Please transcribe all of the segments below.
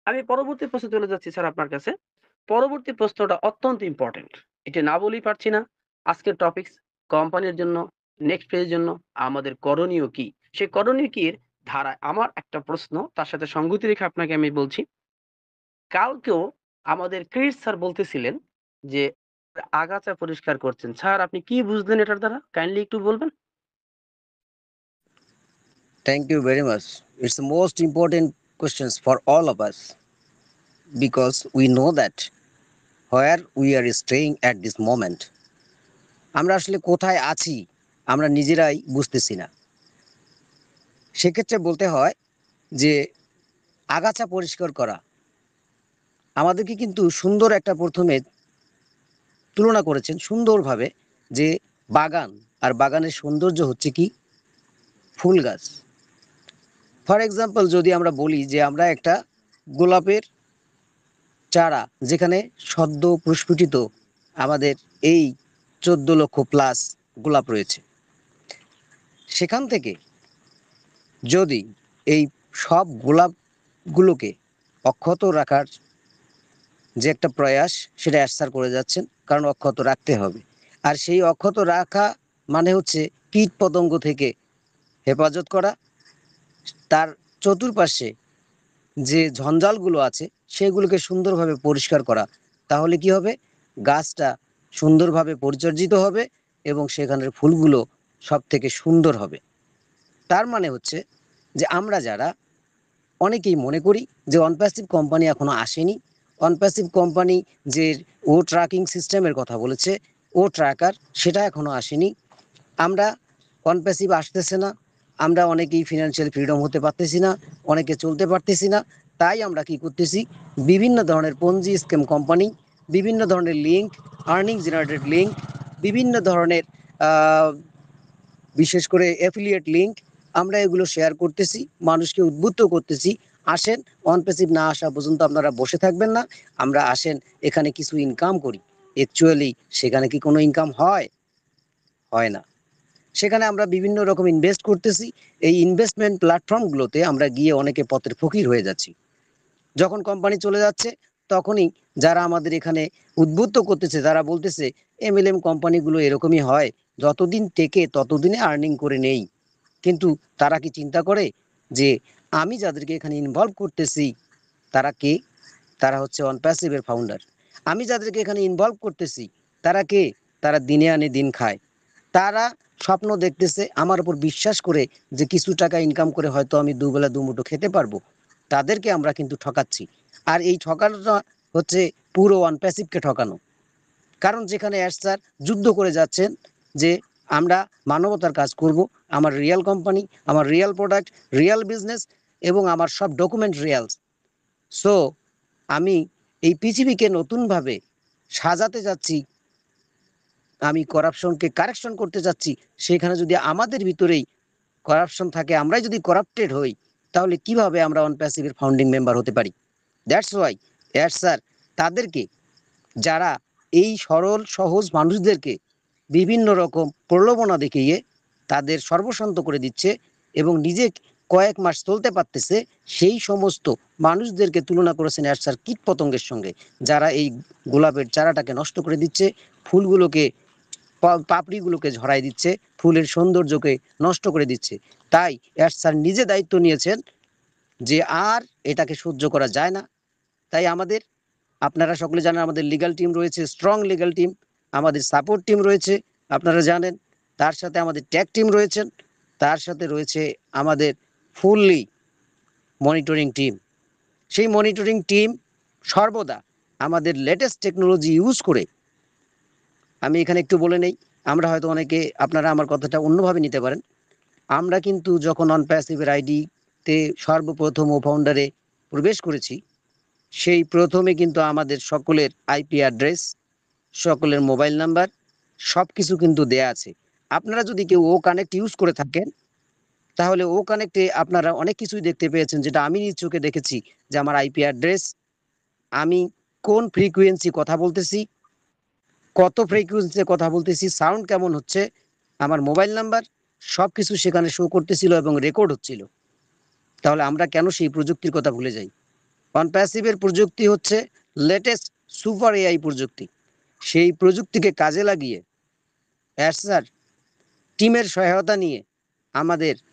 আমি পরবর্তী প্রশ্নে চলে যাচ্ছি স্যার আপনার কাছে। পরবর্তী প্রশ্নটা অত্যন্ত ইম্পোর্টেন্ট। এটা না বলেই পারছি না। আজকের টপিকস কোম্পানির জন্য, নেক্সট ফেজ এর জন্য আমাদের করণীয় কি? সেই করণীয় কি এর ধারায় আমার একটা প্রশ্ন তার সাথে সঙ্গতি রেখে আপনাকে আমি বলছি। কালকেও আমাদের ক্রিস স্যার বলতেছিলেন যে আগাছা পরিষ্কার করছেন। স্যার আপনি কি বুঝলেন এটার দ্বারা? কাইন্ডলি একটু বলবেন? Thank you very much. It's the most important questions for all of us because we know that where we are staying at this moment. আমরা আসলে কোথায় আছি আমরা নিজেরাই বুঝতেছি না। সেক্ষেত্রে বলতে হয় যে আগাছা পরিষ্কার করা আমাদেরকে কিন্তু সুন্দর একটা প্রথমে তুলনা করেছেন সুন্দরভাবে যে বাগান আর বাগানের সৌন্দর্য হচ্ছে কি ফুল গাছ। ফর এক্সাম্পল যদি আমরা বলি যে আমরা একটা গোলাপের চারা যেখানে সদ্য প্রস্ফুটিত আমাদের এই 14 লক্ষ প্লাস গোলাপ রয়েছে, সেখান থেকে যদি এই সব গোলাপগুলোকে অক্ষত রাখার যে একটা প্রয়াস সেটা অ্যাসার করে যাচ্ছেন, কারণ অক্ষত রাখতে হবে। আর সেই অক্ষত রাখা মানে হচ্ছে কীট পতঙ্গ থেকে হেফাজত করা, তার চতুর্পাশে যে ঝঞ্ঝালগুলো আছে সেগুলোকে সুন্দরভাবে পরিষ্কার করা। তাহলে কি হবে, গাছটা সুন্দরভাবে পরিচর্যিত হবে এবং সেখানের ফুলগুলো সব থেকে সুন্দর হবে। তার মানে হচ্ছে যে আমরা যারা অনেকেই মনে করি যে অনপ্যাসিভ কোম্পানি এখনো আসেনি, অনপ্যাসিভ কোম্পানি যে ও ট্র্যাকিং সিস্টেমের কথা বলেছে, ও ট্র্যাকার সেটা এখনো আসেনি। আমরা অনপ্যাসিভ আসতেছে না, আমরা অনেকেই ফিনান্সিয়াল ফ্রিডম হতে পারতেছি না, অনেকে চলতে পারতেছি না। তাই আমরা কি করতেছি, বিভিন্ন ধরনের পঞ্জি স্ক্যাম কোম্পানি, বিভিন্ন ধরনের লিঙ্ক, আর্নিং জেনারেটেড লিঙ্ক, বিভিন্ন ধরনের বিশেষ করে অ্যাফিলিয়েট লিঙ্ক, আমরা এগুলো শেয়ার করতেছি, মানুষকে উদ্বুদ্ধ করতেছি আসেন, অনপ্যাসিভ না আসা পর্যন্ত আপনারা বসে থাকবেন না, আমরা আসেন এখানে কিছু ইনকাম করি। অ্যাকচুয়ালি সেখানে কি কোনো ইনকাম হয়? হয় না। সেখানে আমরা বিভিন্ন রকম ইনভেস্ট করতেছি, এই ইনভেস্টমেন্ট প্ল্যাটফর্মগুলোতে আমরা গিয়ে অনেকে পথের ফকির হয়ে যাচ্ছি। যখন কোম্পানি চলে যাচ্ছে তখনই যারা আমাদের এখানে উদ্বুদ্ধ করতেছে, যারা বলতেছে এমএলএম কোম্পানিগুলো এরকমই হয়, যতদিন টেকে ততদিনে আর্নিং করে নেই। কিন্তু তারা কি চিন্তা করে যে আমি যাদেরকে এখানে ইনভলভ করতেছি তারা কে? তারা হচ্ছে অনপ্যাসিভের ফাউন্ডার। আমি যাদেরকে এখানে ইনভলভ করতেছি তারা কে? তারা দিনে আনে দিন খায়। তারা স্বপ্ন দেখতেছে আমার উপর বিশ্বাস করে যে কিছু টাকা ইনকাম করে হয়তো আমি দুবেলা দুমুঠো খেতে পারবো। তাদেরকে আমরা কিন্তু ঠকাচ্ছি। আর এই ঠকানোটা হচ্ছে পুরো অনপ্যাসিভকে ঠকানো। কারণ যেখানে স্যার যুদ্ধ করে যাচ্ছেন যে আমরা মানবতার কাজ করব, আমার রিয়েল কোম্পানি, আমার রিয়েল প্রোডাক্ট, রিয়েল বিজনেস এবং আমার সব ডকুমেন্ট রিয়েল। সো আমি এই পৃথিবীকে নতুনভাবে সাজাতে যাচ্ছি, আমি করাপশনকে কারেকশন করতে যাচ্ছি। সেখানে যদি আমাদের ভিতরেই করাপশন থাকে, আমরাই যদি করাপ্টেড হই, তাহলে কিভাবে আমরা অনপ্যাসিভের ফাউন্ডিং মেম্বার হতে পারি? দ্যাটস ওয়াই স্যার তাদেরকে, যারা এই সরল সহজ মানুষদেরকে বিভিন্ন রকম প্রলোভনা দেখিয়ে তাদের সর্বশান্ত করে দিচ্ছে এবং নিজে কয়েক মাস চলতে পারতেছে, সেই সমস্ত মানুষদেরকে তুলনা করেছেন স্যার কীট পতঙ্গের সঙ্গে, যারা এই গোলাপের চারাটাকে নষ্ট করে দিচ্ছে, ফুলগুলোকে পাপড়িগুলোকে ঝরাই দিচ্ছে, ফুলের সৌন্দর্যকে নষ্ট করে দিচ্ছে। তাই স্যার নিজে দায়িত্ব নিয়েছেন যে আর এটাকে সহ্য করা যায় না। তাই আমাদের, আপনারা সকলে জানেন আমাদের লিগ্যাল টিম রয়েছে, স্ট্রং লিগ্যাল টিম, আমাদের সাপোর্ট টিম রয়েছে, আপনারা জানেন। তার সাথে আমাদের ট্যাগ টিম রয়েছেন, তার সাথে রয়েছে আমাদের ফুললি মনিটরিং টিম। সেই মনিটরিং টিম সর্বদা আমাদের লেটেস্ট টেকনোলজি ইউজ করে, আমি এখানে একটু বলে নেই, আমরা হয়তো অনেকে আপনারা আমার কথাটা অন্যভাবে নিতে পারেন। আমরা কিন্তু যখন অন প্যাসিভের আইডিতে সর্বপ্রথম ও ফাউন্ডারে প্রবেশ করেছি, সেই প্রথমে কিন্তু আমাদের সকলের আইপি অ্যাড্রেস, সকলের মোবাইল নাম্বার সব কিছু কিন্তু দেয়া আছে। আপনারা যদি কেউ ও কানেক্ট ইউজ করে থাকেন, তাহলে ও কানেক্টে আপনারা অনেক কিছুই দেখতে পেয়েছেন, যেটা আমি নিজ চোখে দেখেছি, যে আমার আইপি অ্যাড্রেস, আমি কোন ফ্রিকুয়েন্সি কথা বলতেছি, কত ফ্রিকুয়েন্সিতে কথা বলতেছি, সাউন্ড কেমন হচ্ছে, আমার মোবাইল নাম্বার সব কিছু সেখানে শো করতেছিল এবং রেকর্ড হচ্ছিল। তাহলে আমরা কেন সেই প্রযুক্তির কথা ভুলে যাই? অনপ্যাসিভের প্রযুক্তি হচ্ছে লেটেস্ট সুপার এআই প্রযুক্তি। সেই প্রযুক্তিকে কাজে লাগিয়ে স্যার টিমের সহায়তা নিয়ে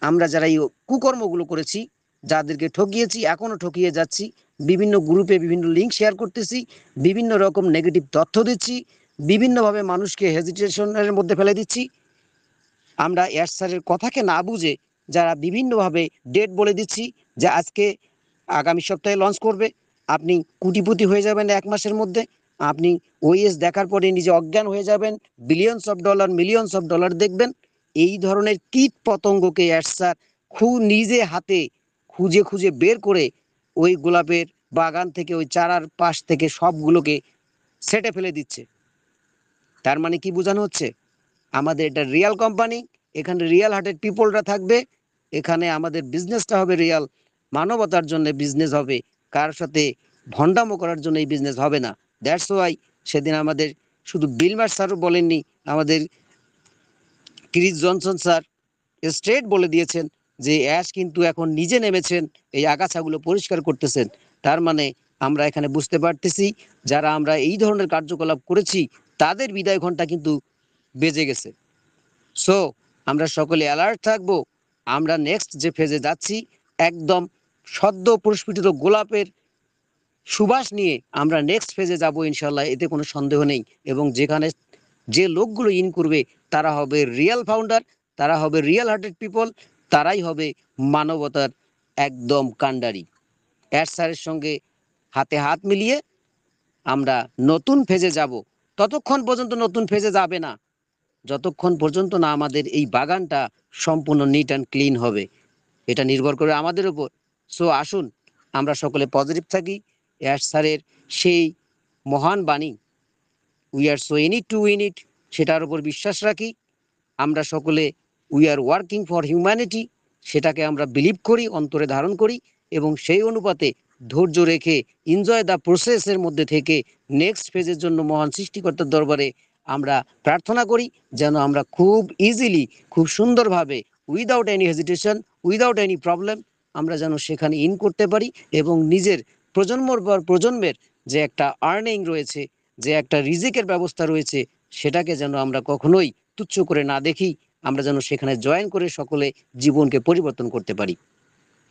আমরা যারা এই কুকর্মগুলো করেছি, যাদেরকে ঠকিয়েছি, এখনো ঠকিয়ে যাচ্ছি, বিভিন্ন গ্রুপে বিভিন্ন লিঙ্ক শেয়ার করতেছি, বিভিন্ন রকম নেগেটিভ তথ্য দিচ্ছি, বিভিন্নভাবে মানুষকে হেজিটেশনের মধ্যে ফেলে দিচ্ছি। আমরা স্যারের কথাকে না বুঝে যারা বিভিন্নভাবে ডেট বলে দিচ্ছি যে আজকে আগামী সপ্তাহে লঞ্চ করবে, আপনি কোটিপতি হয়ে যাবেন 1 মাসের মধ্যে, আপনি ওএস দেখার পরে নিজে অজ্ঞান হয়ে যাবেন, billions of dollar millions of dollar দেখবেন। এই ধরনের কীট পতঙ্গকে স্যার নিজে হাতে খুঁজে খুঁজে বের করে ওই গোলাপের বাগান থেকে, ওই চারার পাশ থেকে সবগুলোকে সেটে ফেলে দিচ্ছে। তার মানে কি বোঝানো হচ্ছে? আমাদের এটা রিয়াল কোম্পানি, এখানে রিয়াল হার্টেড পিপলরা থাকবে, এখানে আমাদের বিজনেসটা হবে রিয়াল, মানবতার জন্য বিজনেস হবে, কার সাথে ভণ্ডামো করার জন্য এই বিজনেস হবে না। দ্যাটস ওয়াই সেদিন আমাদের শুধু বিলমার স্যারও বলেননি, আমাদের ক্রিস জনসন স্যার স্ট্রেট বলে দিয়েছেন যে অ্যাশ কিন্তু এখন নিজে নেমেছেন, এই আগাছাগুলো পরিষ্কার করতেছেন। তার মানে আমরা এখানে বুঝতে পারতেছি যারা আমরা এই ধরনের কার্যকলাপ করেছি তাদের বিদায় ঘন্টা কিন্তু বেজে গেছে। সো আমরা সকলে অ্যালার্ট থাকবো। আমরা নেক্সট যে ফেজে যাচ্ছি, একদম সদ্য প্রস্ফুটিত গোলাপের সুবাস নিয়ে আমরা নেক্সট ফেজে যাব ইনশাল্লাহ, এতে কোনো সন্দেহ নেই। এবং যেখানে যে লোকগুলো ইন করবে তারা হবে রিয়েল ফাউন্ডার, তারা হবে রিয়েল হার্টেড পিপল, তারাই হবে মানবতার একদম কাণ্ডারি। স্যারের সঙ্গে হাতে হাত মিলিয়ে আমরা নতুন ফেজে যাব। ততক্ষণ পর্যন্ত নতুন ফেজে যাবে না যতক্ষণ পর্যন্ত না আমাদের এই বাগানটা সম্পূর্ণ নিট অ্যান্ড ক্লিন হবে। এটা নির্ভর করে আমাদের উপর। সো আসুন আমরা সকলে পজিটিভ থাকি। স্যারের সেই মহান বাণী we are so in it to win ইট, সেটার উপর বিশ্বাস রাখি। আমরা সকলে we are working for humanity, সেটাকে আমরা বিলিভ করি, অন্তরে ধারণ করি, এবং সেই অনুপাতে ধৈর্য রেখে এনজয় দ্য প্রসেসের মধ্যে থেকে নেক্সট ফেজের জন্য মহান সৃষ্টিকর্তার দরবারে আমরা প্রার্থনা করি যেন আমরা খুব ইজিলি, খুব সুন্দরভাবে, without any hesitation, without any problem আমরা যেন সেখানে ইন করতে পারি, এবং নিজের প্রজন্মর পর প্রজন্মের যে একটা আর্নিং রয়েছে, যে একটা রিজিকের ব্যবস্থা রয়েছে, সেটাকে যেন আমরা কখনোই তুচ্ছ করে না দেখি, আমরা যেন সেখানে জয়েন করে সকলে জীবনকে পরিবর্তন করতে পারি।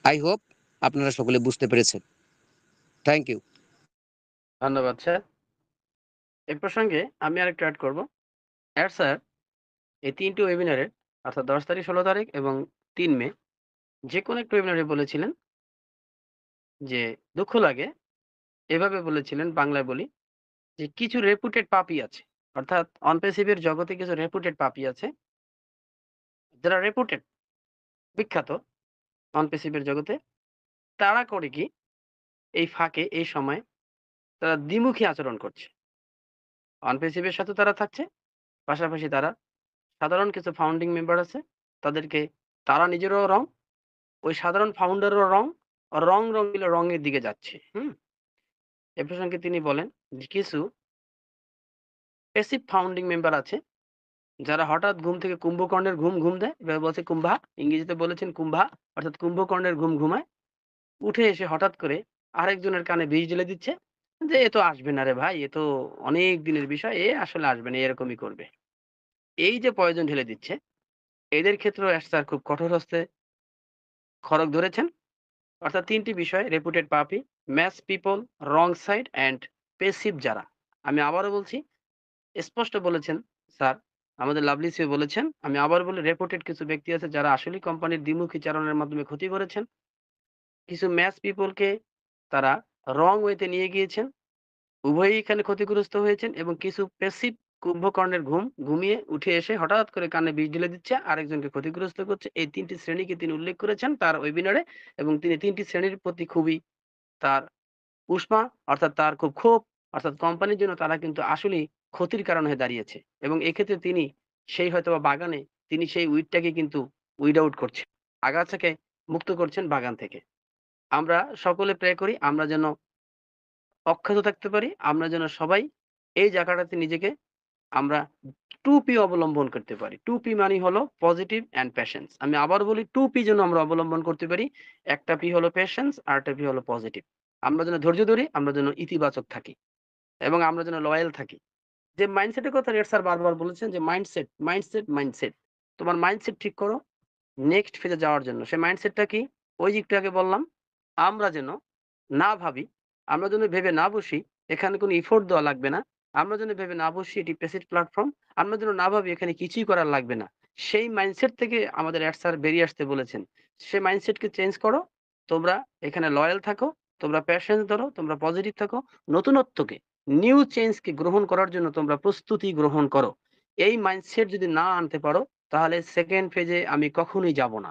আই হোপ আপনারা সকলে বুঝতে পেরেছেন। Thank you. ধন্যবাদ স্যার। এ প্রসঙ্গে আমি আরেকটু অ্যাড করব। স্যার এই ৩ টি ওয়েবিনারে, অর্থাৎ ১০ তারিখ, ১৬ তারিখ এবং ৩ মে যেকোনো একটা ওয়েবিনারে বলেছিলেন যে দুঃখ লাগে, এভাবে বলেছিলেন, বাংলায় বলি, যে কিছু রেপুটেড পাপী আছে। অর্থাৎ অনপ্যাসিভ এর জগতে কিছু রেপুটেড পাপী আছে। যারা রেপুটেড, বিখ্যাত অনপ্যাসিভ এর জগতে, তারা করে কি এই ফাঁকে, এই সময়ে তারা দ্বিমুখী আচরণ করছে। অনপ্যাসিভ এর সাথে তারা থাকছে, পাশাপাশি তারা সাধারণ কিছু ফাউন্ডিং মেম্বার আছে, তাদেরকে তারা নিজেরও রং, ওই সাধারণ ফাউন্ডারেরও রং, রং মিলে রঙের দিকে যাচ্ছে। এ প্রসঙ্গে তিনি বলেন যে কিছু প্যাসিভ ফাউন্ডিং মেম্বার আছে, যারা হঠাৎ ঘুম থেকে কুম্ভকর্ণের ঘুম দেয়। এভাবে বলছে কুম্ভা, ইংরেজিতে বলেছেন কুম্ভা, অর্থাৎ কুম্ভকর্ণের ঘুমায়। উঠে এসে হঠাৎ করে আরেকজনের কানে বিষ ঢেলে দিচ্ছে যে, "এ তো আসবে না রে ভাই, এ তো অনেক দিনের বিষয়, এ আসলে আসবে না, এরকমই করবে।" এই যে পয়জন ঢেলে দিচ্ছে, এদের ক্ষেত্রেও স্যার খুব কঠোর হস্তে খড়গ ধরেছেন। অর্থাৎ ৩ টি বিষয়: রেপুটেড পাপি, mass people, wrong side and passive যারা। আমি আবারও বলছি, স্পষ্ট বলেছেন স্যার, আমাদের লাভলি সিও বলেছেন। আমি আবার বলি, রেপুটেড কিছু ব্যক্তি আছে যারা আসলেই কোম্পানির দ্বিমুখী চালনের মাধ্যমে ক্ষতি করেছেন। কিছু ম্যাস পিপলকে তারা রং ওয়েতে নিয়ে গিয়েছেন। উভয়ই এখানে ক্ষতিগ্রস্ত হয়েছেন, এবং কিছু প্যাসিভ কুম্ভকর্ণের ঘুমিয়ে উঠে এসে হঠাৎ করে কানে বিষ ঢেলে দিচ্ছে, আরেকজনকে ক্ষতিগ্রস্ত করছে। এই ৩ টি শ্রেণীকে তিনি উল্লেখ করেছেন তার ওয়েবিনারে, এবং তিনি ৩ টি শ্রেণীর প্রতি খুবই তার উষ্মা, অর্থাৎ তার খুব ক্ষোভ, অর্থাৎ কোম্পানির জন্য তারা কিন্তু আসলেই ক্ষতির কারণ হয়ে দাঁড়িয়েছে, এবং এক্ষেত্রে তিনি সেই হয়তোবা বাগানে তিনি সেই উইডটাকে কিন্তু উইড আউট করছেন। আগাছাকে মুক্ত করছেন বাগান থেকে। আমরা সকলে প্রে করি আমরা যেন অক্ষত থাকতে পারি। আমরা যেন সবাই এই জায়গাটাতে নিজেকে আমরা 2P অবলম্বন করতে পারি। 2P মানে হলো পজিটিভ অ্যান্ড প্যাশন্স। আমি আবার বলি, 2P যেন আমরা অবলম্বন করতে পারি। একটা P হলো প্যাশন্স, আরেকটা P হলো পজিটিভ। আমরা যেন ধৈর্য ধরি, আমরা যেন ইতিবাচক থাকি এবং আমরা যেন লয়াল থাকি। যে মাইন্ডসেটের কথা রেড স্যার বারবার বলেছেন যে মাইন্ডসেট। তোমার মাইন্ডসেট ঠিক করো নেক্সট ফেজে যাওয়ার জন্য। সেই মাইন্ডসেটটা কি? ওই যে একটু আগে বললাম, আমরা যেন না ভাবি, আমরা যেন ভেবে না বসি, এখানে কোনো এফোর্ট দেওয়া লাগবে না। আমরা যেন ভেবে না বসি এটি প্যাসিভ প্ল্যাটফর্ম। আমরা যেন না ভাবি এখানে কিছুই করার লাগবে না। সেই মাইন্ডসেট থেকে আমাদের এড স্যার বেরিয়ে আসতে বলেছেন। সেই মাইন্ডসেটকে চেঞ্জ করো। তোমরা এখানে লয়াল থাকো, তোমরা প্যাশন্স ধরো, তোমরা পজিটিভ থাকো। নতুনত্বকে, নিউ চেঞ্জ কে গ্রহণ করার জন্য তোমরা প্রস্তুতি গ্রহণ করো। এই মাইন্ডসেট যদি না আনতে পারো তাহলে সেকেন্ড ফেজে আমি কখনোই যাব না।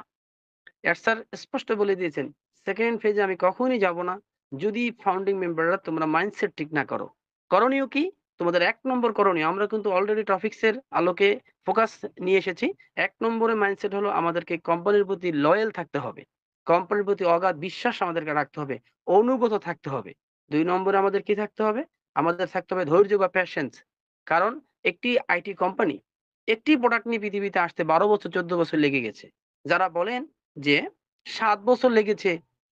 স্যার স্পষ্ট বলে দিয়েছেন, সেকেন্ড ফেজে আমি কখনোই যাব না যদি ফাউন্ডিং মেম্বাররা তোমরা মাইন্ডসেট ঠিক না করো। করণীয় কি? তোমাদের ১ নম্বর করণীয় আমরা কিন্তু অলরেডি টপিকস এর আলোকে ফোকাস নিয়ে এসেছি। ১ নম্বরে মাইন্ডসেট হলো আমাদেরকে কোম্পানির প্রতি লয়াল থাকতে হবে। কোম্পানির প্রতি অগাধ বিশ্বাস আমাদেরকে রাখতে হবে। অনুগত থাকতে হবে। ২ নম্বরে আমাদের কি থাকতে হবে? আমাদের থাকতে হবে ধৈর্য বা প্যাশেন্স। কারণ একটি আইটি কোম্পানি একটি প্রোডাক্ট নিয়ে পৃথিবীতে আসতে ১২ বছর ১৪ বছর লেগে গেছে। যারা বলেন যে ৭ বছর লেগেছে,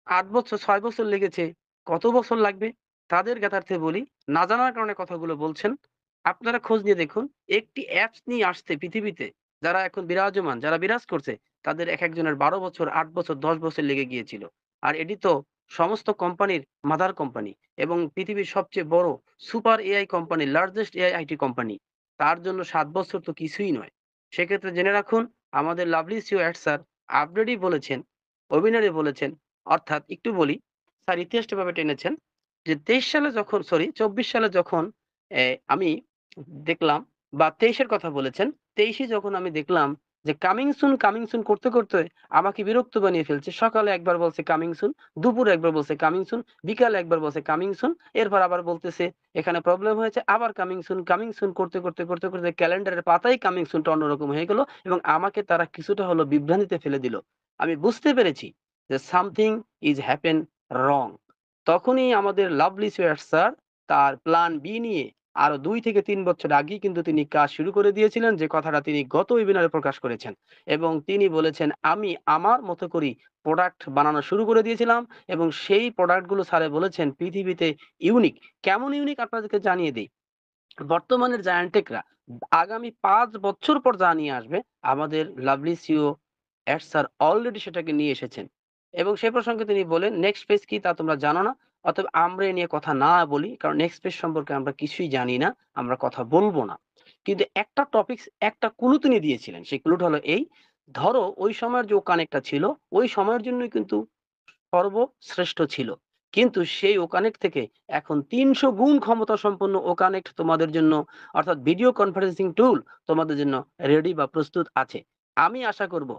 ৮ বছর, ৬ বছর লেগেছে, কত বছর লাগবে? তাদের জ্ঞাতার্থে বলি, না জানার কারণে কথাগুলো বলছেন। আপনারা খোঁজ নিয়ে দেখুন, একটি অ্যাপস নিয়ে আসতে পৃথিবীতে যারা এখন বিরাজমান, যারা বিরাজ করছে, তাদের একেকজনের ১২ বছর, ৮ বছর, ১০ বছর লেগে গিয়েছিল। আর এটি তো সমস্ত কোম্পানির মাদার কোম্পানি এবং পৃথিবীর সবচেয়ে বড় super AI company, largest AI IT company. তার জন্য ৭ বছর তো কিছুই নয়। সেক্ষেত্রে জেনে রাখুন, আমাদের লাভলি সিও এড স্যার আপডেটই বলেছেন, ওয়েবিনারে বলেছেন, অর্থাৎ একটু বলি, স্যার ইতিহাসটা এভাবে টেনেছেন যে ২৩ সালে যখন ২৪ সালে যখন আমি দেখলাম বা ২৩ এর কথা বলেছেন। ২৩ এ যখন আমি দেখলাম যে কামিং সুন করতে, করতে আমাকে বিরক্ত বানিয়ে ফেলছে। সকালে একবার বলছে কামিং সুন, দুপুরে একবার বলছে কামিং সুন, বিকালে একবার বলছে কামিং সুন, এরপর আবার বলতেছে এখানে প্রবলেম হয়েছে, আবার কামিং সুন করতে ক্যালেন্ডারের পাতায় কামিং সুনটা অন্যরকম হয়ে গেল এবং আমাকে তারা কিছুটা হলো বিভ্রান্তিতে ফেলে দিল। আমি বুঝতে পেরেছি যে সামথিং ইজ হ্যাপেন রং। তখনই আমাদের লাভলি সোয়ার স্যার তার প্ল্যান বি নিয়ে আরো ২ থেকে ৩ বছর আগেই কিন্তু তিনি কাজ শুরু করে দিয়েছিলেন যে কথাটা তিনি গত ওয়েবিনারে প্রকাশ করেছেন। এবং তিনি বলেছেন, "আমি আমার মতো করেই প্রোডাক্ট বানানো শুরু করে দিয়েছিলাম এবং সেই প্রোডাক্ট গুলো স্যারে বলেছেন পৃথিবীতে ইউনিক।" কেমন ইউনিক আপনাদেরকে জানিয়ে দেই। বর্তমানের জায়ান্টেকরা আগামী ৫ বছর পর যা নিয়ে আসবে আমাদের লাভলি সিও এড স্যার অলরেডি সেটাকে নিয়ে এসেছেন। এবং সে প্রসঙ্গে তিনি বলেন, "নেক্সট ফেজ কি তা তোমরা জানো না। অতএব আমরা এ নিয়ে কথা না বলি। কারণ নেক্সট ফেজ সম্পর্কে আমরা কিছুই জানি না। আমরা কথা বলব না।" কিন্তু একটা টপিকস একটা ক্লু তিনি দিয়েছিলেন। সেই ক্লুটা হলো এই, ধরো ওই সময়ের যে ওকানেক্টটা ছিল, ওই সময়ের জন্যই কিন্তু সর্বশ্রেষ্ঠ ছিল। কিন্তু সেই ওকানেক্ট থেকে এখন ৩০০ গুণ ক্ষমতা সম্পন্ন ওকানেক্ট তোমাদের জন্য অর্থাৎ ভিডিও কনফারেন্সিং টুল তোমাদের জন্য রেডি বা প্রস্তুত আছে। আমি আশা করব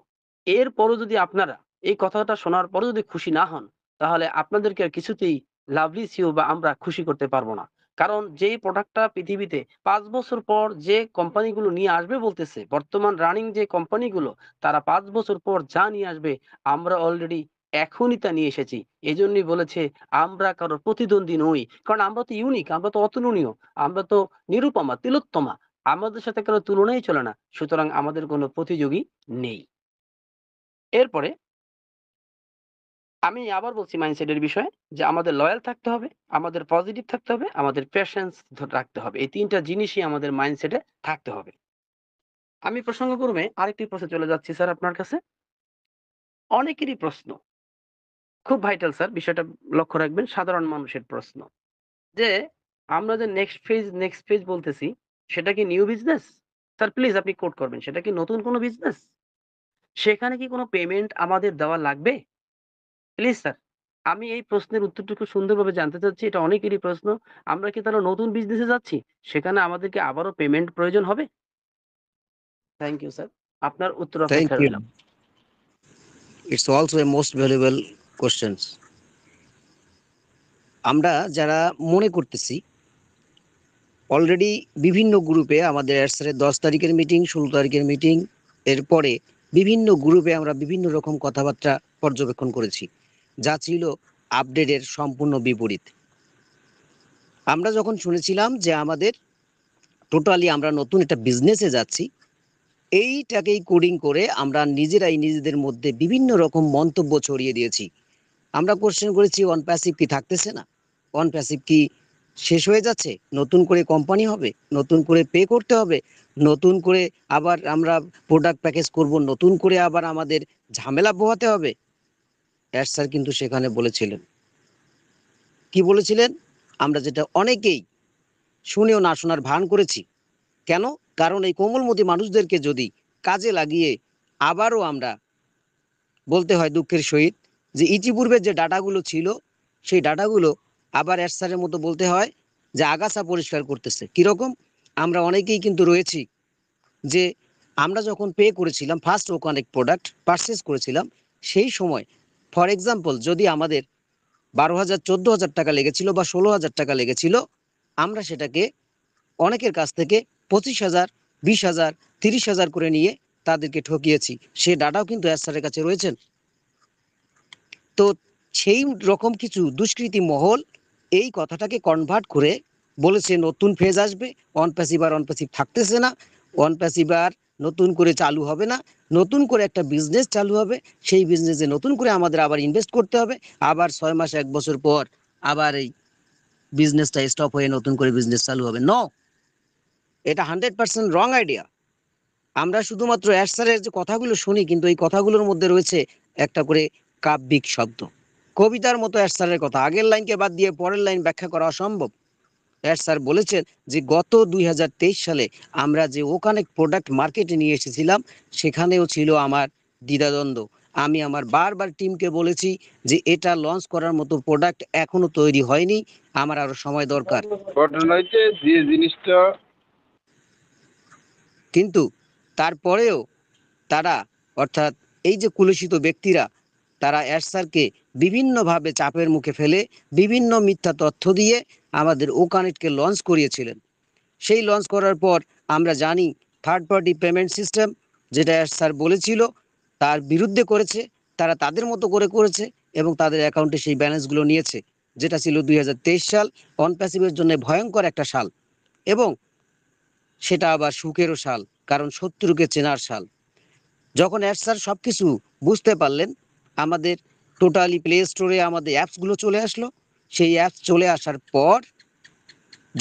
এরপরও যদি আপনারা এই কথাটা শোনার পরও যদি খুশি না হন, তাহলে আপনাদেরকে আর কিছুতেই লাভলি সিও বা আমরা খুশি করতে পারব না। কারণ যেই প্রোডাক্টটা পৃথিবীতে ৫ বছর পর যে কোম্পানিগুলো নিয়ে আসবে বলতেছে, বর্তমান রানিং যে কোম্পানিগুলো তারা ৫ বছর পর যা নিয়ে আসবে আমরা অলরেডি এখনই তা নিয়ে এসেছি। এজন্যই বলেছে আমরা কারো প্রতিদ্বন্দ্বী নই। কারণ আমরা তো ইউনিক, আমরা তো অতুলনীয়, আমরা তো নিরুপমা, তিলোত্তমা। আমাদের সাথে কারো তুলনাই চলে না। সুতরাং আমাদের কোনো প্রতিযোগী নেই। এরপরে আমি আবার বলছি মাইন্ডসেটের বিষয়ে যে আমাদের লয়াল থাকতে হবে, আমাদের পজিটিভ থাকতে হবে, আমাদের প্যাশন্স রাখতে হবে। এই ৩ টা জিনিসই আমাদের মাইন্ডসেটে থাকতে হবে। আমি প্রসঙ্গক্রমে আরেকটি প্রশ্নে চলে যাচ্ছি স্যার আপনার কাছে। অনেকেরই প্রশ্ন, খুব ভাইটাল স্যার বিষয়টা লক্ষ্য রাখবেন, সাধারণ মানুষের প্রশ্ন। যে আমরা যে নেক্সট ফেজ বলতেছি সেটা কি নিউ বিজনেস? স্যার প্লিজ আপনি কোট করবেন। সেটা কি নতুন কোনো বিজনেস? সেখানে কি কোনো পেমেন্ট আমাদের দেওয়া লাগবে? Please sir. আমি এই প্রশ্নের উত্তরটুকু সুন্দরভাবে জানতে চাচ্ছি। এটা অনেকেরই প্রশ্ন। আমরা কি তাহলে নতুন বিজনেসে যাচ্ছি? সেখানে আমাদের কি আবারও পেমেন্ট প্রয়োজন হবে? Thank you sir. আপনার উত্তর থ্যাংক অপেক্ষায় ইউ। রইলাম। It's also a most valuable questions. আমরা যারা মনে করতেছি অলরেডি বিভিন্ন গ্রুপে আমাদের অ্যাডসারের ১০ তারিখের মিটিং, ১৬ তারিখের মিটিং, এরপরে বিভিন্ন গ্রুপে আমরা বিভিন্ন রকম কথাবার্তা পর্যবেক্ষণ করেছি, যা ছিল আপডেটের সম্পূর্ণ বিপরীত। আমরা যখন শুনেছিলাম যে আমাদের টোটালি আমরা নতুন একটা বিজনেসে যাচ্ছি, এইটাকেই কোডিং করে আমরা নিজেরাই নিজেদের মধ্যে বিভিন্ন রকম মন্তব্য ছড়িয়ে দিয়েছি। আমরা কোশ্চেন করেছি অন প্যাসিভ কি থাকতেছে না, অন প্যাসিভ কি শেষ হয়ে যাচ্ছে, নতুন করে কোম্পানি হবে, নতুন করে পে করতে হবে, নতুন করে আবার আমরা প্রোডাক্ট প্যাকেজ করব, নতুন করে আবার আমাদের ঝামেলা পোহাতে হবে। এর স্যার কিন্তু সেখানে বলেছিলেন, কি বলেছিলেন, আমরা যেটা অনেকেই শুনেও না শোনার ভান করেছি। কেন? কারণ এই কোমলমতি মানুষদেরকে যদি কাজে লাগিয়ে আবারও আমরা বলতে হয় দুঃখের সহিত যে ইতিপূর্বে যে ডাটাগুলো ছিল সেই ডাটাগুলো আবার এর স্যারের মতো বলতে হয় যে আগাছা পরিষ্কার করতেছে। কিরকম? আমরা অনেকেই কিন্তু রয়েছি যে আমরা যখন পে করেছিলাম ফার্স্ট ওকানেক্ট প্রোডাক্ট পারচেস করেছিলাম, সেই সময় ফর এক্সাম্পল যদি আমাদের 12,000 14,000 টাকা লেগেছিল বা 16,000 টাকা লেগেছিল, আমরা সেটাকে অনেকের কাছ থেকে 25,000 20,000 30,000 করে নিয়ে তাদেরকে ঠকিয়েছি। সে ডাটাও কিন্তু এস স্যারের কাছে রয়েছেন। তো সেই রকম কিছু দুষ্কৃতী মহল এই কথাটাকে কনভার্ট করে বলেছে নতুন ফেজ আসবে, অন প্যাসিভ আর অন প্যাসিভ থাকতেছে না, অন প্যাসিভ আর নতুন করে চালু হবে না, নতুন করে একটা বিজনেস চালু হবে, সেই বিজনেসে নতুন করে আমাদের আবার ইনভেস্ট করতে হবে, আবার 6 মাস 1 বছর পর আবার এই বিজনেসটা স্টপ হয়ে নতুন করে বিজনেস চালু হবে। নো, এটা 100% রং আইডিয়া। আমরা শুধুমাত্র এর স্যারের যে কথাগুলো শুনি, কিন্তু এই কথাগুলোর মধ্যে রয়েছে একটা করে কাব্যিক শব্দ, কবিতার মতো এর স্যারের কথা। আগের লাইনকে বাদ দিয়ে পরের লাইন ব্যাখ্যা করা অসম্ভব। এর স্যার বলেছেন যে গত 2023 সালে আমরা যে ওকানেক্ট প্রোডাক্ট মার্কেটে নিয়ে এসেছিলাম সেখানেও ছিল আমার দ্বিধাদ্বন্দ্ব। আমি আমার বারবার টিমকে বলেছি যে এটা লঞ্চ করার মতো প্রোডাক্ট এখনো তৈরি হয়নি, আমার আরো সময় দরকার। ঘটনা হচ্ছে যে জিনিসটা কিন্তু তারপরেও তারা, অর্থাৎ এই যে কুলুষিত ব্যক্তিরা, তারা এর স্যারকে বিভিন্নভাবে চাপের মুখে ফেলে বিভিন্ন মিথ্যা তথ্য দিয়ে আমাদের ওকানেক্টকে লঞ্চ করিয়েছিলেন। সেই লঞ্চ করার পর আমরা জানি থার্ড পার্টি পেমেন্ট সিস্টেম যেটা এর স্যার বলেছিল তার বিরুদ্ধে করেছে, তারা তাদের মতো করে করেছে এবং তাদের অ্যাকাউন্টে সেই ব্যালেন্সগুলো নিয়েছে, যেটা ছিল 2023 সাল অন প্যাসিভের জন্য ভয়ঙ্কর একটা সাল, এবং সেটা আবার সুখেরও সাল, কারণ শত্রুকে চেনার সাল। যখন এর স্যার সবকিছু বুঝতে পারলেন, আমাদের টোটালি প্লে স্টোরে আমাদের অ্যাপসগুলো চলে আসলো। সেই অ্যাপস চলে আসার পর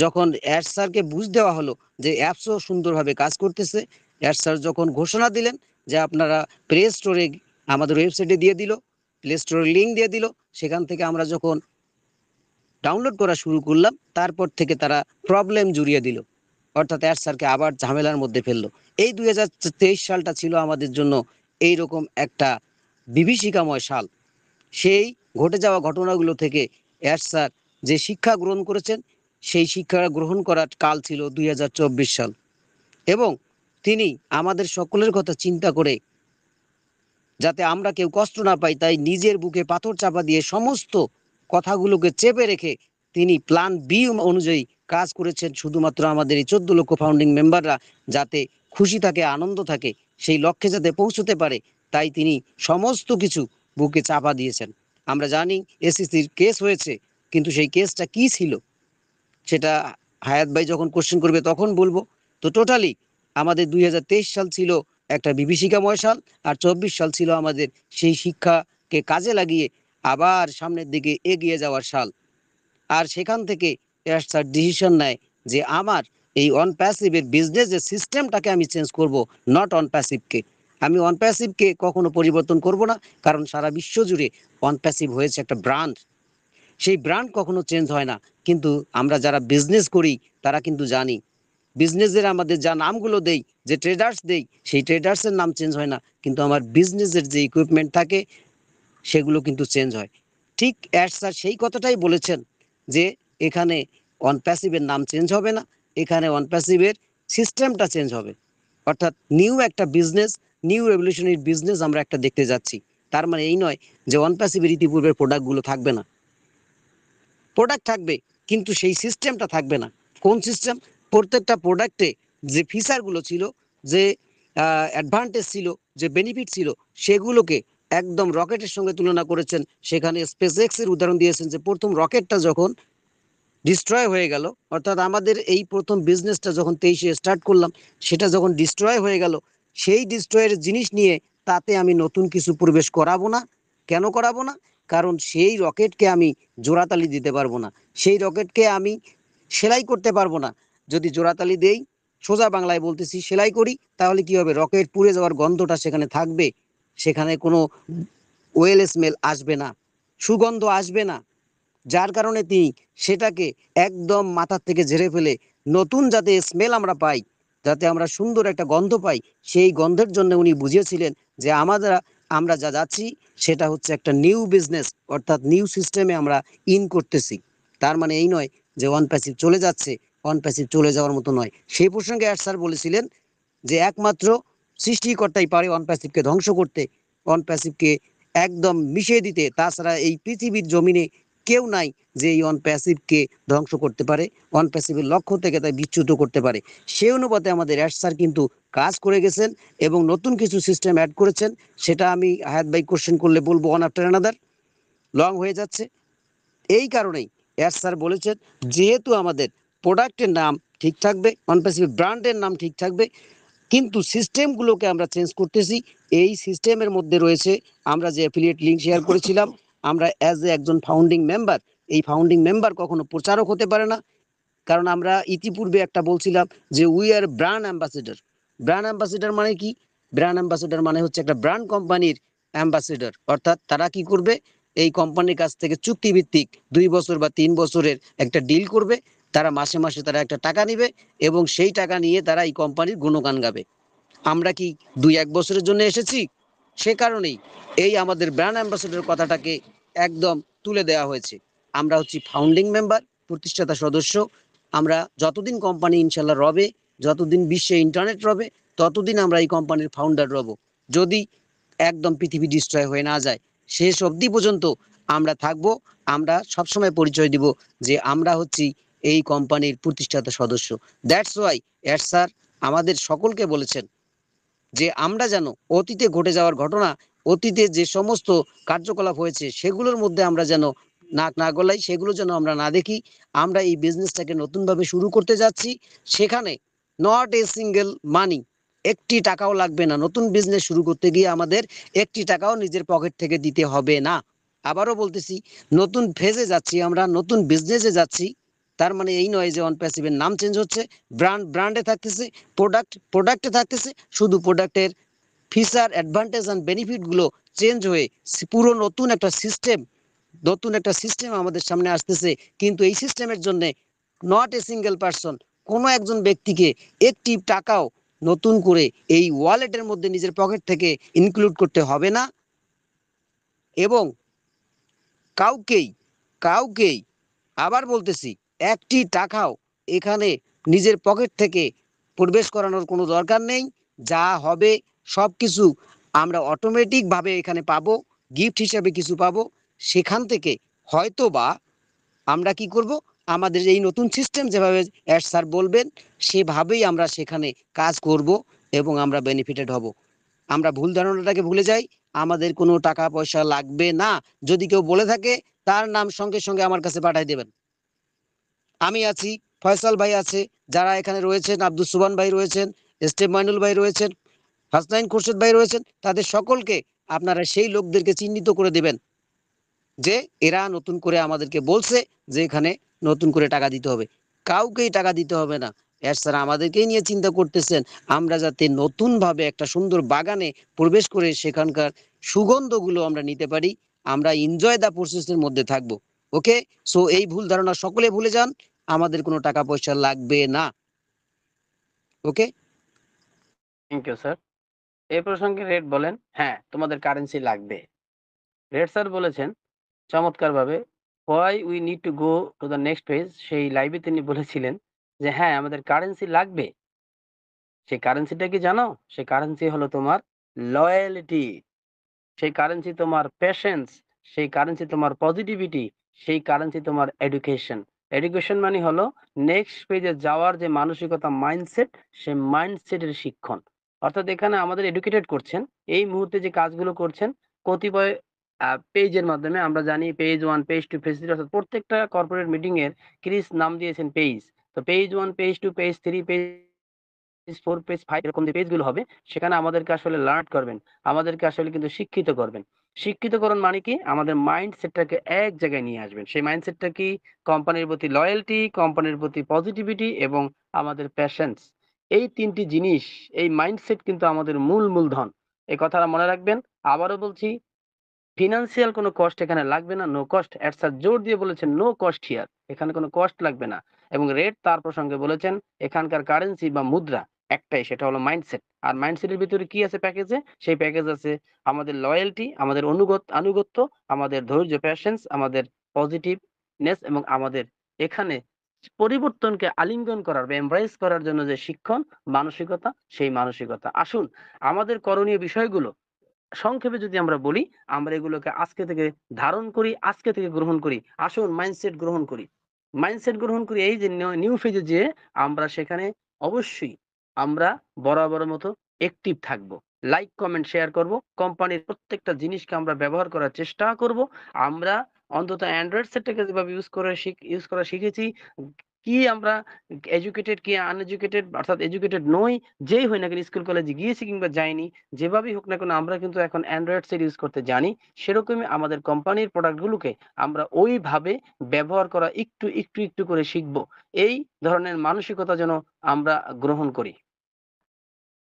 যখন অ্যাড স্যারকে বুঝ দেওয়া হলো যে অ্যাপসও সুন্দরভাবে কাজ করতেছে, অ্যাড স্যার যখন ঘোষণা দিলেন যে আপনারা প্লে স্টোরে আমাদের ওয়েবসাইটে দিয়ে দিল, প্লে স্টোরের লিঙ্ক দিয়ে দিল, সেখান থেকে আমরা যখন ডাউনলোড করা শুরু করলাম তারপর থেকে তারা প্রবলেম জুড়িয়ে দিল, অর্থাৎ অ্যাড স্যারকে আবার ঝামেলার মধ্যে ফেললো। এই 2023 সালটা ছিল আমাদের জন্য এইরকম একটা বিভীষিকাময় সাল। সেই ঘটে যাওয়া ঘটনাগুলো থেকে অ্যাড স্যার যে শিক্ষা গ্রহণ করেছেন, সেই শিক্ষা গ্রহণ করার কাল ছিল 2024 সাল, এবং তিনি আমাদের সকলের কথা চিন্তা করে যাতে আমরা কেউ কষ্ট না পাই তাই নিজের বুকে পাথর চাপা দিয়ে সমস্ত কথাগুলোকে চেপে রেখে তিনি প্ল্যান বি অনুযায়ী কাজ করেছেন, শুধুমাত্র আমাদের এই 14 লক্ষ ফাউন্ডিং মেম্বাররা যাতে খুশি থাকে, আনন্দ থাকে, সেই লক্ষ্যে যাতে পৌঁছতে পারে, তাই তিনি সমস্ত কিছু বুকে চাপা দিয়েছেন। আমরা জানি এসিসির কেস হয়েছে, কিন্তু সেই কেসটা কি ছিল সেটা হায়াত ভাই যখন কোশ্চেন করবে তখন বলবো। তো টোটালি আমাদের 2023 সাল ছিল একটা বিভীষিকাময় সাল, আর 24 সাল ছিল আমাদের সেই শিক্ষাকে কাজে লাগিয়ে আবার সামনের দিকে এগিয়ে যাওয়ার সাল। আর সেখান থেকে স্যার ডিসিশন নেয় যে আমার এই অন প্যাসিভের বিজনেসের সিস্টেমটাকে আমি চেঞ্জ করব, নট অন প্যাসিভকে। আমি অন প্যাসিভকে কখনো পরিবর্তন করব না, কারণ সারা বিশ্ব জুড়ে অন প্যাসিভ হয়েছে একটা ব্র্যান্ড, সেই ব্র্যান্ড কখনো চেঞ্জ হয় না। কিন্তু আমরা যারা বিজনেস করি তারা কিন্তু জানি বিজনেসের আমাদের যা নামগুলো দেই, যে ট্রেডার্স দেই, সেই ট্রেডার্সের নাম চেঞ্জ হয় না, কিন্তু আমার বিজনেসের যে ইকুইপমেন্ট থাকে সেগুলো কিন্তু চেঞ্জ হয়। ঠিক অ্যাড স্যার সেই কথাটাই বলেছেন যে এখানে অন প্যাসিভের নাম চেঞ্জ হবে না, এখানে অন প্যাসিভের সিস্টেমটা চেঞ্জ হবে, অর্থাৎ নিউ একটা বিজনেস, নিউ রেভলিউশনারি বিজনেস আমরা একটা দেখতে যাচ্ছি। তার মানে এই নয় যে অন প্যাসিভের ইতিপূর্বের প্রোডাক্টগুলো থাকবে না, প্রোডাক্ট থাকবে কিন্তু সেই সিস্টেমটা থাকবে না। কোন সিস্টেম? প্রত্যেকটা প্রোডাক্টে যে ফিচারগুলো ছিল, যে অ্যাডভান্টেজ ছিল, যে বেনিফিট ছিল, সেগুলোকে একদম রকেটের সঙ্গে তুলনা করেছেন। সেখানে স্পেস এক্স এর উদাহরণ দিয়েছেন যে প্রথম রকেটটা যখন ডিস্ট্রয় হয়ে গেল, অর্থাৎ আমাদের এই প্রথম বিজনেসটা যখন 23-এ স্টার্ট করলাম সেটা যখন ডিস্ট্রয় হয়ে গেল, সেই ডিস্ট্রয়ের জিনিস নিয়ে তাতে আমি নতুন কিছু প্রবেশ করাবো না, কেন করাবো না? কারণ সেই রকেটকে আমি জোড়াতালি দিতে পারবো না, সেই রকেটকে আমি সেলাই করতে পারবো না। যদি জোড়াতালি দেই, সোজা বাংলায় বলতেছি, সেলাই করি, তাহলে কি হবে? রকেট পুড়ে যাওয়ার গন্ধটা সেখানে থাকবে, সেখানে কোনো ওয়েল স্মেল আসবে না, সুগন্ধ আসবে না। যার কারণে তিনি সেটাকে একদম মাথার থেকে ঝেড়ে ফেলে নতুন যাতে স্মেল আমরা পাই, যাতে আমরা সুন্দর একটা গন্ধ পাই, সেই গন্ধের জন্য উনি বুঝিয়েছিলেন যে আমরা যা যাচ্ছি সেটা হচ্ছে একটা নিউ বিজনেস, অর্থাৎ নিউ সিস্টেমে আমরা ইন করতেছি। তার মানে এই নয় যে ওয়ান প্যাসিভ চলে যাচ্ছে, ওয়ান প্যাসিভ চলে যাওয়ার মতো নয়। সেই প্রসঙ্গে স্যার বলেছিলেন যে একমাত্র সৃষ্টিকর্তাই পারে ওয়ান প্যাসিভকে ধ্বংস করতে, ওয়ান প্যাসিভকে একদম মিশিয়ে দিতে। তাছাড়া এই পৃথিবীর জমিনে কেউ নাই যে এই ওয়ান প্যাসিভকে ধ্বংস করতে পারে, ওয়ান প্যাসিভের লক্ষ্য থেকে তাই বিচ্যুত করতে পারে। সেই অনুপাতে আমাদের স্যার কিন্তু কাজ করে গেছেন এবং নতুন কিছু সিস্টেম অ্যাড করেছেন। সেটা আমি হায়াত ভাই কোশ্চেন করলে বলবো, ওয়ান আফটার অ্যানাদার, লং হয়ে যাচ্ছে। এই কারণেই স্যার বলেছেন যেহেতু আমাদের প্রোডাক্টের নাম ঠিক থাকবে, ওয়ান প্যাসিভ ব্র্যান্ডের নাম ঠিক থাকবে, কিন্তু সিস্টেমগুলোকে আমরা চেঞ্জ করতেছি। এই সিস্টেমের মধ্যে রয়েছে, আমরা যে অ্যাফিলিয়েট লিঙ্ক শেয়ার করেছিলাম, আমরা অ্যাজ এ একজন ফাউন্ডিং মেম্বার, এই ফাউন্ডিং মেম্বার কখনো প্রচারক হতে পারে না। কারণ আমরা ইতিপূর্বে একটা বলছিলাম যে we are brand ambassador. Brand ambassador মানে কি? ব্র্যান্ড অ্যাম্বাসেডর মানে হচ্ছে একটা ব্র্যান্ড কোম্পানির অ্যাম্বাসেডর, অর্থাৎ তারা কি করবে? এই কোম্পানির কাছ থেকে চুক্তিভিত্তিক 2 বছর বা 3 বছরের একটা ডিল করবে। তারা মাসে মাসে তারা একটা টাকা নিবে এবং সেই টাকা নিয়ে তারা এই কোম্পানির গুণগান গাবে। আমরা কি 2-1 বছরের জন্য এসেছি? সে কারণেই এই আমাদের ব্র্যান্ড অ্যাম্বাসেডর কথাটাকে একদম তুলে দেওয়া হয়েছে। আমরা হচ্ছি ফাউন্ডিং মেম্বার, প্রতিষ্ঠাতা সদস্য। আমরা যতদিন কোম্পানি ইনশাল্লাহ রবে, যতদিন বিশ্বে ইন্টারনেট রবে, ততদিন আমরা এই কোম্পানির ফাউন্ডার রব। যদি একদম পৃথিবী ডিস্ট্রয় হয়ে না যায়, শেষ অবধি পর্যন্ত আমরা থাকব। আমরা সবসময় পরিচয় দিব যে আমরা হচ্ছি এই কোম্পানির প্রতিষ্ঠাতা সদস্য। দ্যাটস ওয়াই স্যার আমাদের সকলকে বলেছেন যে আমরা যেন অতীতে ঘটে যাওয়ার ঘটনা, অতীতে যে সমস্ত কার্যকলাপ হয়েছে সেগুলোর মধ্যে আমরা যেন নাক না গলাই, সেগুলো যেন আমরা না দেখি। আমরা এই বিজনেসটাকে নতুনভাবে শুরু করতে যাচ্ছি, সেখানে নট এ সিঙ্গেল মানি, একটি টাকাও লাগবে না। নতুন বিজনেস শুরু করতে গিয়ে আমাদের একটি টাকাও নিজের পকেট থেকে দিতে হবে না। আবারও বলতেছি, নতুন ফেজে যাচ্ছি আমরা, নতুন বিজনেসে যাচ্ছি। তার মানে এই নয় যে অন প্যাসিভের নাম চেঞ্জ হচ্ছে, ব্র্যান্ডে থাকতেছে, প্রোডাক্টে থাকতেছে, শুধু প্রোডাক্টের ফিচার, অ্যাডভান্টেজ অ্যান্ড বেনিফিট গুলো চেঞ্জ হয়ে পুরো নতুন একটা সিস্টেম আমাদের সামনে আসতেছে। কিন্তু এই সিস্টেমের জন্য নট এ সিঙ্গেল পারসন, কোনো একজন ব্যক্তিকে একটি টাকাও নতুন করে এই ওয়ালেটের মধ্যে নিজের পকেট থেকে ইনক্লুড করতে হবে না। এবং কাউকেই কাউকেই আবার বলতেছি, একটি টাকাও এখানে নিজের পকেট থেকে প্রবেশ করানোর কোনো দরকার নেই। যা হবে সবকিছু আমরা অটোমেটিক ভাবে এখানে পাবো, গিফট হিসেবে কিছু পাবো। সেখান থেকে হয়তো বা আমরা কি করব, আমাদের এই নতুন সিস্টেম যেভাবে স্যার বলবেন সেভাবেই আমরা সেখানে কাজ করব এবং আমরা বেনিফিটেড হব। আমরা ভুল ধারণাটাকে ভুলে যাই, আমাদের কোনো টাকা পয়সা লাগবে না। যদি কেউ বলে থাকে, তার নাম সঙ্গে সঙ্গে আমার কাছে পাঠিয়ে দেবেন। আমি আছি, ফয়সাল ভাই আছে, যারা এখানে রয়েছেন, আব্দুল সুবহান ভাই রয়েছেন, এস্টেপ মাইনুল ভাই রয়েছেন, হাসনাইন খোরশেদ ভাই রয়েছেন, তাদের সকলকে আপনারা সেই লোকদেরকে চিহ্নিত করে দেবেন যে এরা নতুন করে আমাদেরকে বলছে যে এখানে নতুন করে টাকা দিতে হবে। কাউকেই টাকা দিতে হবে না। স্যার আমাদেরকেই নিয়ে চিন্তা করতেছেন আমরা যাতে নতুন ভাবে একটা সুন্দর বাগানে প্রবেশ করে সেখানকার সুগন্ধগুলো আমরা নিতে পারি। আমরা এনজয় দা প্রসেসের মধ্যে থাকবো। ওকে, সো এই ভুল ধারণা সকলে ভুলে যান, আমাদের কোনো টাকা পয়সা লাগবে না। ওকে, থ্যাংক ইউ স্যার। এই প্রসঙ্গে রেড বলেন, হ্যাঁ তোমাদের কারেন্সি লাগবে। রেড স্যার বলেছেন চমৎকারভাবে, why we need to go to the next page, সেই লাইভে তিনি বলেছিলেন যে হ্যাঁ আমাদের কারেন্সি লাগবে। সেই কারেন্সিটা কি জানো? সেই কারেন্সি হলো তোমার লয়ালিটি, সেই কারেন্সি তোমার পেশেন্স, সেই কারেন্সি তোমার পজিটিভিটি, সেই কারেন্সি তোমার এডুকেশন। এডুকেশন মানে হলো নেক্সট পেজে যাওয়ার যে মানসিকতা, মাইন্ডসেট, সেই মাইন্ডসেটের শিক্ষণ। অর্থাৎ এখানে আমাদের এডুকেটেড করছেন, এই মুহূর্তে যে কাজগুলো করছেন কতিপয় পেজের মাধ্যমে। আমরা জানি পেজ 1, পেজ 2, পেজ 3, অর্থাৎ প্রত্যেকটা কর্পোরেট মিটিং এর ক্রিস নাম দিয়েছেন পেজ। তো page 1, page 2, page 3, page 4, page 5 এরকম যে পেজগুলো হবে, সেখানে আমাদেরকে আসলে লার্ন করবেন, আমাদেরকে আসলে কিন্তু শিক্ষিত করবেন। শিক্ষিতকরণ মানে কি? আমাদের মাইন্ডসেটটাকে এক জায়গায় নিয়ে আসবেন। সেই মাইন্ডসেটটা কি? কোম্পানির প্রতি লয়াল্টি, কোম্পানির প্রতি পজিটিভিটি এবং আমাদের প্যাশন্স। এই ৩ টি জিনিস, এই মাইন্ডসেট কিন্তু আমাদের মূলধন। এই কথাটা মনে রাখবেন। আবারও বলছি, ফিন্যান্সিয়াল কোনো কস্ট এখানে লাগবে না। No cost. এট স্যার জোর দিয়ে বলেছেন, "নো কস্ট হিয়ার।" এখানে কোনো কস্ট লাগবে না। এবং রেট তার প্রসঙ্গে বলেছেন, এখানকার কারেন্সি বা মুদ্রা একটাই, সেটা হলো মাইন্ডসেট। আর মাইন্ডসেটের ভিতরে কি আছে প্যাকেজে? সেই প্যাকেজ আছে আমাদের লয়াল্টি, আমাদের আনুগত্য, আমাদের ধৈর্য, প্যাশেন্স, আমাদের পজিটিভনেস এবং আমাদের এখানে পরিবর্তনকে আলিঙ্গন করার বা এমব্রেস করার জন্য যে শিক্ষণ, মানসিকতা, সেই মানসিকতা। আসুন আমাদের করণীয় বিষয়গুলো সংক্ষেপে যদি আমরা বলি, আমরা এগুলোকে আজকে থেকে ধারণ করি, আজকে থেকে গ্রহণ করি। আসুন মাইন্ডসেট গ্রহণ করি। মাইন্ডসেট গ্রহণ করি এই যে নিউ ফেজে যেয়ে আমরা সেখানে অবশ্যই আমরা বরাবরের মতো অ্যাক্টিভ থাকবো। লাইক, কমেন্ট, শেয়ার করব। কোম্পানির প্রত্যেকটা জিনিসকে আমরা ব্যবহার করার চেষ্টা করব। আমরা অন্তত অ্যান্ড্রয়েড সেটটাকে যেভাবে ইউজ করা শিখেছি, কি আমরা এডুকেটেড কি আনএডুকেটেড অর্থাৎ এডুকেটেড নই, যেই হই না কেন স্কুল কলেজে গিয়েছি কিংবা যাইনি, যেভাবেই হোক না কেন আমরা কিন্তু এখন অ্যান্ড্রয়েড সেট ইউজ করতে জানি। সেরকমই আমাদের কোম্পানির প্রোডাক্ট গুলোকে আমরা ওইভাবে ব্যবহার করা একটু করে শিখব। এই ধরনের মানসিকতা যেন আমরা গ্রহণ করি।